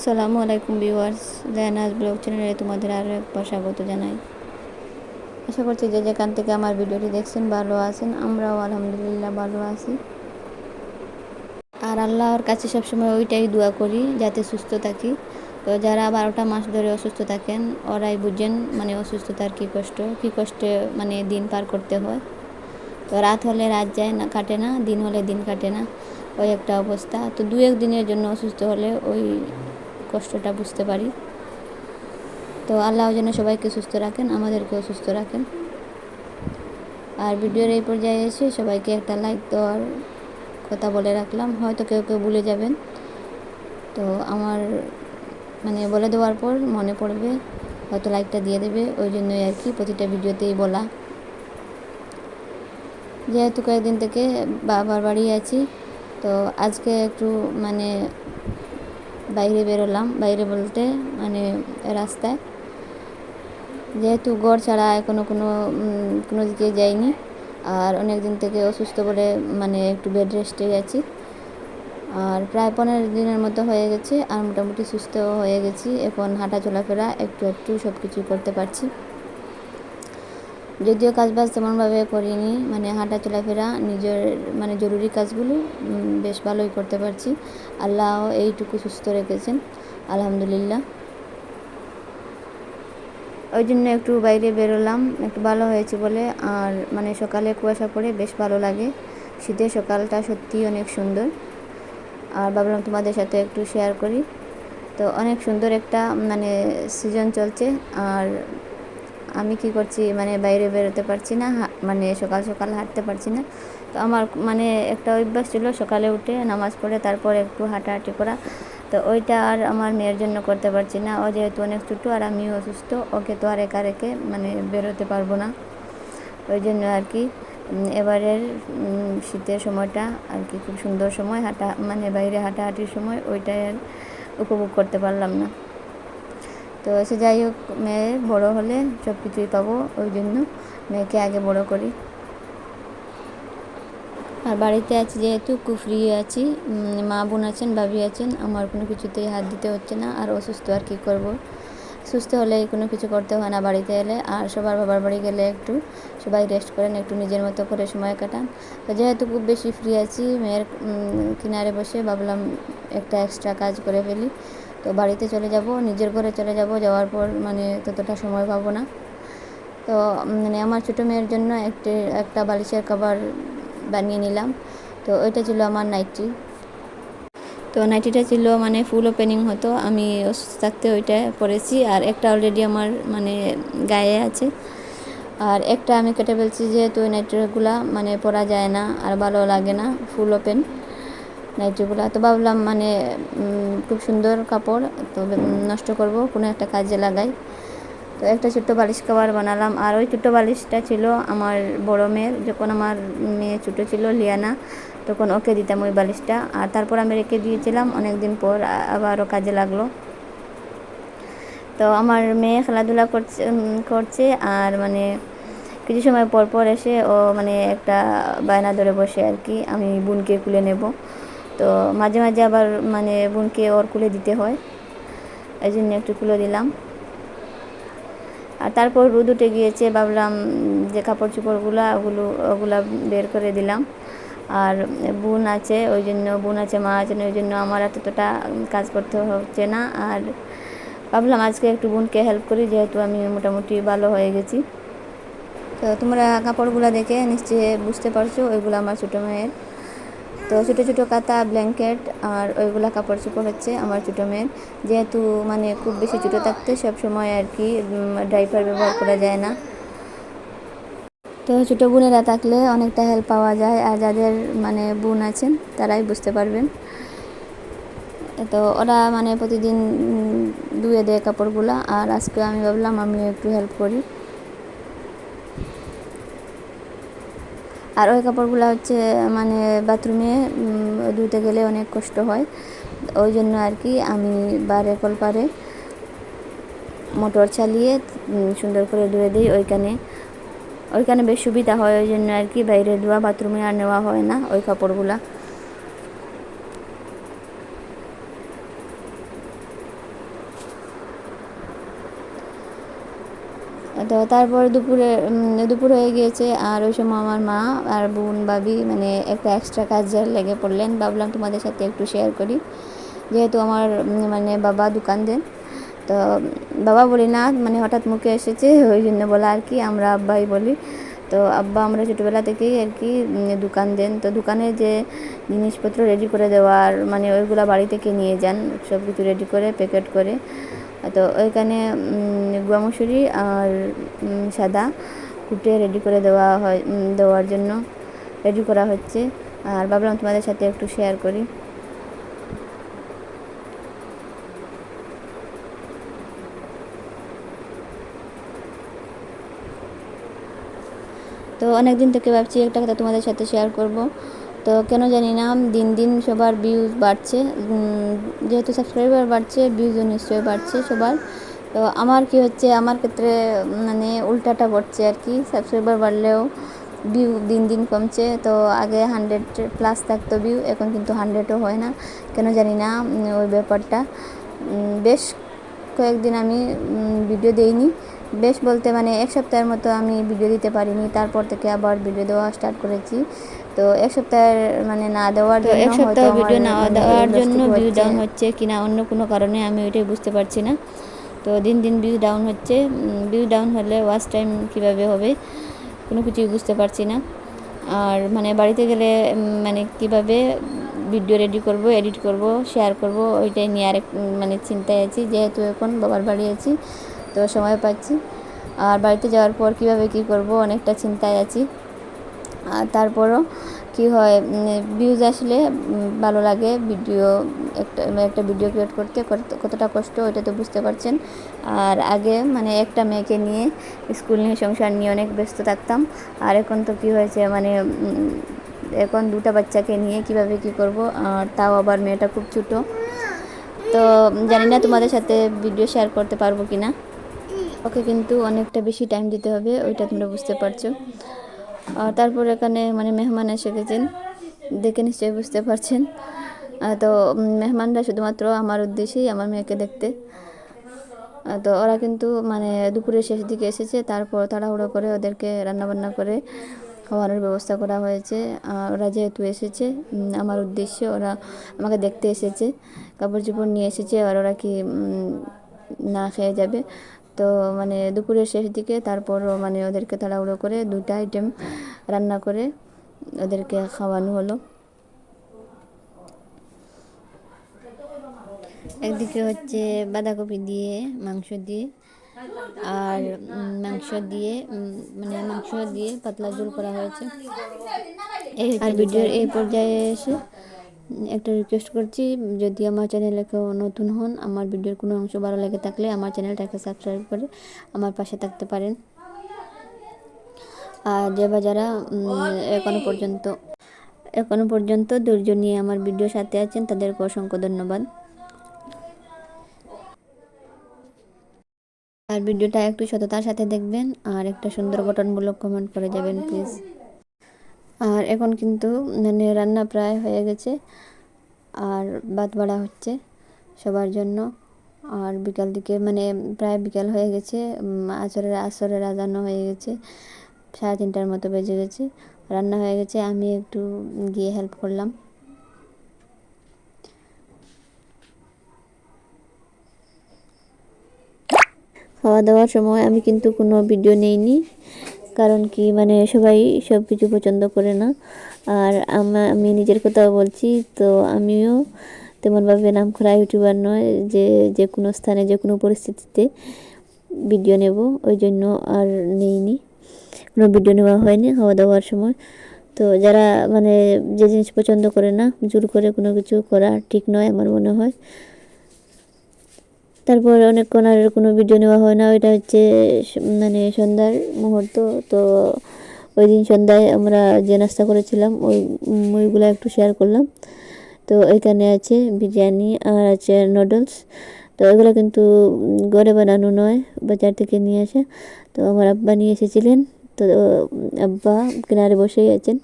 আসসালামু আলাইকুম viewers, জায়নাজ blog চ্যানেলে তোমাদের আরও একবার স্বাগত জানাই। আশা করছি যে যেখান থেকে আমার ভিডিওটি দেখছেন ভালো আছেন। আমরাও আলহামদুলিল্লাহ ভালো আছি। আর আল্লাহর কাছে সবসময় ওইটাই দোয়া করি যাতে সুস্থ থাকি। তো যারা 12টা মাস ধরে অসুস্থ থাকেন ওরাই বুঝেন মানে অসুস্থতার কী কষ্টে মানে দিন পার করতে হয়। তো রাত হলে রাত যায় না, কাটে না, দিন হলে দিন কাটে না, ওই একটা অবস্থা। তো 2-1 দিনের জন্য অসুস্থ হলে ওই কষ্টটা বুঝতে পারি। তো আল্লাহ যেন সবাইকে সুস্থ রাখেন, আমাদেরকেও সুস্থ রাখেন। আর ভিডিওর এই পর্যায়ে এসে সবাইকে একটা লাইক দেওয়ার কথা বলে রাখলাম, হয়তো কেউ কেউ ভুলে যাবেন। তো আমার মানে বলে দেওয়ার পর মনে পড়বে, হয়তো লাইকটা দিয়ে দেবে, ওই জন্যই আর কি প্রতিটা ভিডিওতেই বলা। যেহেতু কয়েকদিন থেকে বাবার বাড়ি আছি, তো আজকে একটু মানে বাইরে বেরোলাম, বাইরে বলতে মানে রাস্তায়। যেহেতু ঘর ছাড়া এখনও কোনো দিকে যাইনি, আর অনেক দিন থেকে অসুস্থ বলে মানে একটু বেড রেস্টে আছি। আর প্রায় 15 দিনের মতো হয়ে গেছে, আর মোটামুটি সুস্থ হয়ে গেছি। এখন হাঁটা চলাফেরা একটু একটু সব কিছুই করতে পারছি। যদিও কাজবাজ তেমনভাবে করিনি, মানে হাঁটা চলাফেরা নিজের মানে জরুরি কাজগুলো বেশ ভালোই করতে পারছি। আল্লাহ এইটুকু সুস্থ রেখেছেন, আলহামদুলিল্লাহ। ওই জন্য একটু বাইরে বেরোলাম, একটু ভালো হয়েছে বলে। আর মানে সকালে কুয়াশা পড়ে বেশ ভালো লাগে। শীতের সকালটা সত্যিই অনেক সুন্দর। আর ভাবলাম তোমাদের সাথে একটু শেয়ার করি। তো অনেক সুন্দর একটা মানে সিজন চলছে। আর আমি কি করছি, মানে বাইরে বেরোতে পারছি না, মানে সকাল সকাল হাঁটতে পারছি না। তো আমার মানে একটা অভ্যাস ছিল সকালে উঠে নামাজ পড়ে তারপর একটু হাঁটাহাঁটি করা। তো ওইটা আর আমার মেয়ের জন্য করতে পারছি না। ও যেহেতু অনেক ছোটো আর আমিও অসুস্থ, ওকে তো আর একা রেখে মানে বেরোতে পারবো না। ওই জন্য আর কি এবারের শীতের সময়টা আর কি খুব সুন্দর সময়, মানে বাইরে হাঁটাহাঁটির সময়, ওইটাই আর উপভোগ করতে পারলাম না। তো সে যাই হোক, মেয়ে বড়ো হলে সব কিছুই পাবো, ওই জন্য মেয়েকে আগে বড় করি। আর বাড়িতে আছি যেহেতু খুব ফ্রি আছি, মা বোন আছেন, ভাবি আছেন, আমার কোনো কিছুতেই হাত দিতে হচ্ছে না। আর অসুস্থ আর কি করব, সুস্থ হলে কোনো কিছু করতে হয় না বাড়িতে এলে। আর সবার বাবার বাড়ি গেলে একটু সবাই রেস্ট করেন, একটু নিজের মতো করে সময় কাটান। তো যেহেতু খুব বেশি ফ্রি আছি, মেয়ের কিনারে বসে ভাবলাম একটা এক্সট্রা কাজ করে ফেলি। তো বাড়িতে চলে যাব, নিজের ঘরে চলে যাব, যাওয়ার পর মানে ততটা সময় পাবো না। তো মানে আমার ছোটো মেয়ের জন্য একটা বালিশের কভার বানিয়ে নিলাম। তো ওইটা ছিল আমার নাইটি। তো নাইটিটা ছিল মানে ফুল ওপেনিং হতো, আমি অসুস্থ থাকতে ওইটা পরেছি। আর একটা অলরেডি আমার মানে গায়ে আছে, আর একটা আমি কেটে ফেলছি, যেহেতু ওই নাইটিগুলা মানে পরা যায় না আর ভালো লাগে না ফুল ওপেন নাইটিগুলা। তো ভাবলাম মানে খুব সুন্দর কাপড়, তো নষ্ট করব, কোনো একটা কাজে লাগাই। তো একটা ছোট্ট বালিশ কভার বানালাম। আর ওই ছোট্টো বালিশটা ছিল আমার বড় মেয়ের, যখন আমার মেয়ে ছোটো ছিল লিয়ানা, তখন ওকে দিতাম ওই বালিশটা। আর তারপর আমি রেখে দিয়েছিলাম, অনেক দিন পর আবারও কাজে লাগলো। তো আমার মেয়ে খেলাধুলা করছে আর মানে কিছু সময় পর পর এসে ও মানে একটা বায়না ধরে বসে আর কি, আমি বোনকে কুলে নেব। তো মাঝে মাঝে আবার মানে বোনকে ওর কুলে দিতে হয়, এই জন্য একটু কুলে দিলাম। আর তারপর রোদ উঠে গিয়েছে, ভাবলাম যে কাপড় চোপড়গুলো ওগুলা বের করে দিলাম। আর বোন আছে, ওই জন্য বোন আছে, মা আছেন, ওই জন্য আমার এতটা কাজ করতে হচ্ছে না। আর ভাবলাম আজকে একটু বোনকে হেল্প করি, যেহেতু আমি মোটামুটি ভালো হয়ে গেছি। তো তোমরা কাপড়গুলো দেখে নিশ্চয়ই বুঝতে পারছো, ওইগুলো আমার ছোটো মেয়ের। তো ছোটো ছোটো কাঁথা, ব্ল্যাঙ্কেট আর ওইগুলো কাপড় চোপড় হচ্ছে আমার ছোটো মেয়ের। যেহেতু মানে খুব বেশি ছোটো থাকতে সব সময় আর কি ডাইপার ব্যবহার করা যায় না। তো ছোটো বোনেরা থাকলে অনেকটা হেল্প পাওয়া যায়, আর যাদের মানে বোন আছেন তারাই বুঝতে পারবেন। তো ওরা মানে প্রতিদিন ধুয়ে দেয় কাপড়গুলো, আর আজকে আমি ভাবলাম আমিও একটু হেল্প করি। আর ওই কাপড়গুলো হচ্ছে মানে বাথরুমে ধুতে গেলে অনেক কষ্ট হয়, ওই জন্য আর কি আমি বারে কলপারে মোটর চালিয়ে সুন্দর করে ধুয়ে দিই। ওইখানে বেশ সুবিধা হয়, ওই জন্য আর কি বাইরে ধোয়া বাথরুমে আর নেওয়া হয় না ওই কাপড়গুলা। তো তারপর দুপুর হয়ে গিয়েছে, আর ওই সময় আমার মা আর বোন ভাবি মানে একটা এক্সট্রা কাজে লেগে পড়লেন। ভাবলাম তোমাদের সাথে একটু শেয়ার করি, যেহেতু আমার মানে বাবা দোকান দেন। তো বাবা বলি না, মানে হঠাৎ মুখে এসেছে ওই জন্য বলা আর কি, আমরা আব্বাই বলি। তো আব্বা আমরা ছোটোবেলা থেকেই আর কি দোকান দেন। তো দোকানে যে জিনিসপত্র রেডি করে দেওয়ার মানে ওইগুলো বাড়ি থেকে নিয়ে যান, সব কিছু রেডি করে প্যাকেট করে। তো ওইখানে গুয়া মসুরি আর সাদা কুটে রেডি করে দেওয়ার জন্য রেডি করা হচ্ছে। আর ভাবলাম তোমাদের সাথে একটু শেয়ার করি। তো অনেক দিন থেকে ভাবছি একটা কথা তোমাদের সাথে শেয়ার করব। তো কেন জানি না দিন দিন সবার ভিউজ বাড়ছে, যেহেতু সাবস্ক্রাইবার বাড়ছে ভিউজও নিশ্চয়ই বাড়ছে সবার। তো আমার কি হচ্ছে, আমার ক্ষেত্রে মানে উল্টাটা ঘটছে আর কি, সাবস্ক্রাইবার বাড়লেও ভিউ দিন দিন কমছে। তো আগে 100+ থাকতো ভিউ, এখন কিন্তু 100ও হয় না। কেন জানি না ওই ব্যাপারটা। বেশ কয়েকদিন আমি ভিডিও দেইনি, বেশ বলতে মানে এক সপ্তাহের মতো আমি ভিডিও দিতে পারিনি। তারপর থেকে আবার ভিডিও দেওয়া স্টার্ট করেছি। তো এক সপ্তাহের মানে না দেওয়ার জন্য, এক সপ্তাহ ভিডিও না দেওয়ার জন্য ভিউ ডাউন হচ্ছে কিনা অন্য কোনো কারণে আমি ওইটাই বুঝতে পারছি না। তো দিন দিন ভিউ ডাউন হচ্ছে। ভিউ ডাউন হলে ওয়াচ টাইম কীভাবে হবে কোনো কিছুই বুঝতে পারছি না। আর মানে বাড়িতে গেলে মানে কিভাবে ভিডিও রেডি করব, এডিট করব, শেয়ার করব, ওইটাই নিয়ে আরেক মানে চিন্তায় আছি। যেহেতু এখন বাবার বাড়ি আছি তো সময় পাচ্ছি। আর বাড়িতে যাওয়ার পর কিভাবে কি করব অনেকটা চিন্তায় আছি। আর তারপরও কি হয়, ভিউজ আসলে ভালো লাগে। একটা ভিডিও ক্রিয়েট করতে কতটা কষ্ট ওইটা তো বুঝতে পারছেন। আর আগে মানে একটা মেয়েকে নিয়ে স্কুল নিয়ে সংসার নিয়ে অনেক ব্যস্ত থাকতাম। আর এখন তো কি হয়েছে মানে এখন দুটো বাচ্চাকে নিয়ে কিভাবে কি করব, আর তাও আবার মেয়েটা খুব ছোটো। তো জানি না তোমাদের সাথে ভিডিও শেয়ার করতে পারবো কি না। ওকে কিন্তু অনেকটা বেশি টাইম দিতে হবে, ওইটা তোমরা বুঝতে পারছো। আর তারপর এখানে মানে মেহমান এসে গেছেন, দেখে নিশ্চয়ই বুঝতে পারছেন। তো মেহমানরা শুধুমাত্র আমার উদ্দেশ্যেই, আমার মেয়েকে দেখতে। তো ওরা কিন্তু মানে দুপুরের শেষ দিকে এসেছে, তারপর তাড়াহুড়ো করে ওদেরকে রান্নাবান্না করে খাওয়ানোর ব্যবস্থা করা হয়েছে। ওরা যেহেতু এসেছে আমার উদ্দেশ্যে, ওরা আমাকে দেখতে এসেছে, কাপড় চোপড় নিয়ে এসেছে, আর ওরা কি না খেয়ে যাবে। তো মানে দুপুরের শেষ দিকে তারপরও মানে ওদেরকে তাড়াহুড়ো করে 2টা আইটেম রান্না করে ওদেরকে খাওয়ানো হলো। একদিকে হচ্ছে বাঁধাকপি দিয়ে মাংস দিয়ে, আর মাংস দিয়ে মানে মাংস দিয়ে পাতলা ঝোল করা হয়েছে। আর ভিডিওর এই পর্যায়ে এসে একটা রিকোয়েস্ট করছি, যদি আমার চ্যানেলে কেউ নতুন হন, আমার ভিডিওর কোনো অংশ ভালো লেগে থাকলে আমার চ্যানেলটাকে সাবস্ক্রাইব করে আমার পাশে থাকতে পারেন। আর যারা এখনো পর্যন্ত ধৈর্য নিয়ে আমার ভিডিও সাথে আছেন তাদেরকে অসংখ্য ধন্যবাদ। আর ভিডিওটা একটু সততার সাথে দেখবেন, আর একটা সুন্দর গঠনমূলক কমেন্ট করে যাবেন প্লিজ। আর এখন কিন্তু মানে রান্না প্রায় হয়ে গেছে, আর ভাত বাড়া হচ্ছে সবার জন্য। আর বিকাল দিকে মানে প্রায় বিকাল হয়ে গেছে, আসরের আজানও হয়ে গেছে, 3:30টার মতো বেজে গেছে। রান্না হয়ে গেছে, আমি একটু গিয়ে হেল্প করলাম। খাওয়া দাওয়ার সময় আমি কিন্তু কোনো ভিডিও নেইনি, কারণ কি মানে সবাই সব কিছু পছন্দ করে না। আর আমি নিজের কথাও বলছি, তো আমিও তেমনভাবে নামকরা ইউটিউবার নয় যে যে কোনো স্থানে যে কোনো পরিস্থিতিতে ভিডিও নেব, ওই জন্য আর নেইনি, কোনো ভিডিও নেওয়া হয়নি খাওয়া দাওয়ার সময়। তো যারা মানে যে জিনিস পছন্দ করে না, জোর করে কোনো কিছু করা ঠিক নয় আমার মনে হয়। তারপর অনেকক্ষণ আর কোনো ভিডিও নেওয়া হয় না, ওইটা হচ্ছে মানে সন্ধ্যার মুহূর্ত। তো ওই দিন সন্ধ্যায় আমরা যে নাস্তা করেছিলাম ওইগুলো একটু শেয়ার করলাম। তো এখানে আছে বিরিয়ানি আর আছে নুডলস। তো এগুলো কিন্তু ঘরে বানানো নয়, বাজার থেকে নিয়ে আসা। তো আমার আব্বা নিয়ে এসেছিলেন, তো আব্বা কিনারে বসেই আছেন।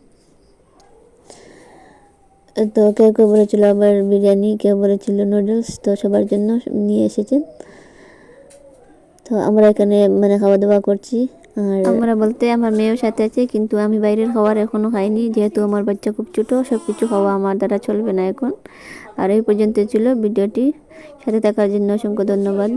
তো কেউ কেউ বলেছিল আবার বিরিয়ানি, কেউ বলেছিল নুডলস, তো সবার জন্য নিয়ে এসেছেন। তো আমরা এখানে মানে খাওয়া দাওয়া করছি। আর আমরা বলতে আমার মেয়েও সাথে আছে, কিন্তু আমি বাইরের খাবার এখনও খাইনি, যেহেতু আমার বাচ্চা খুব ছোটো, সব কিছু খাওয়া আমার দ্বারা চলবে না এখন। আর এই পর্যন্ত ছিল ভিডিওটি, সাথে থাকার জন্য অসংখ্য ধন্যবাদ।